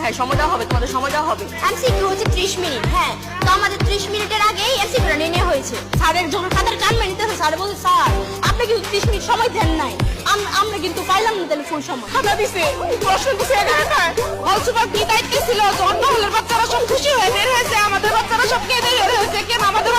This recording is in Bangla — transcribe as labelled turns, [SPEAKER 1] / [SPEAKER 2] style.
[SPEAKER 1] হ্যাঁ সময় দেওয়া হবে, তোমাদের সময় দেওয়া হবে।
[SPEAKER 2] এমসিকিউ হচ্ছে 30 মিনিট। হ্যাঁ, তো আমাদের 30 মিনিটের আগেই এমসিকিউটা নিয়ে নেওয়া হয়েছে। স্যারের জন্য তাদের কান মানিতেছে। স্যার বলছে স্যার আপনি কিন্তু 30 মিনিট সময় দেন নাই, আমরা কিন্তু পাইলাম না তাহলে ফুল সময়।
[SPEAKER 1] খাতা দিছে, প্রশ্ন দিছে 11টায়। হলসুপার কি দায়িত্ব ছিল? অন্য হলের বাচ্চারা সব খুশি হয়ে বের হয়েছে, আমাদের বাচ্চারা সব কেঁদে বের হয়েছে। কেন আমাদের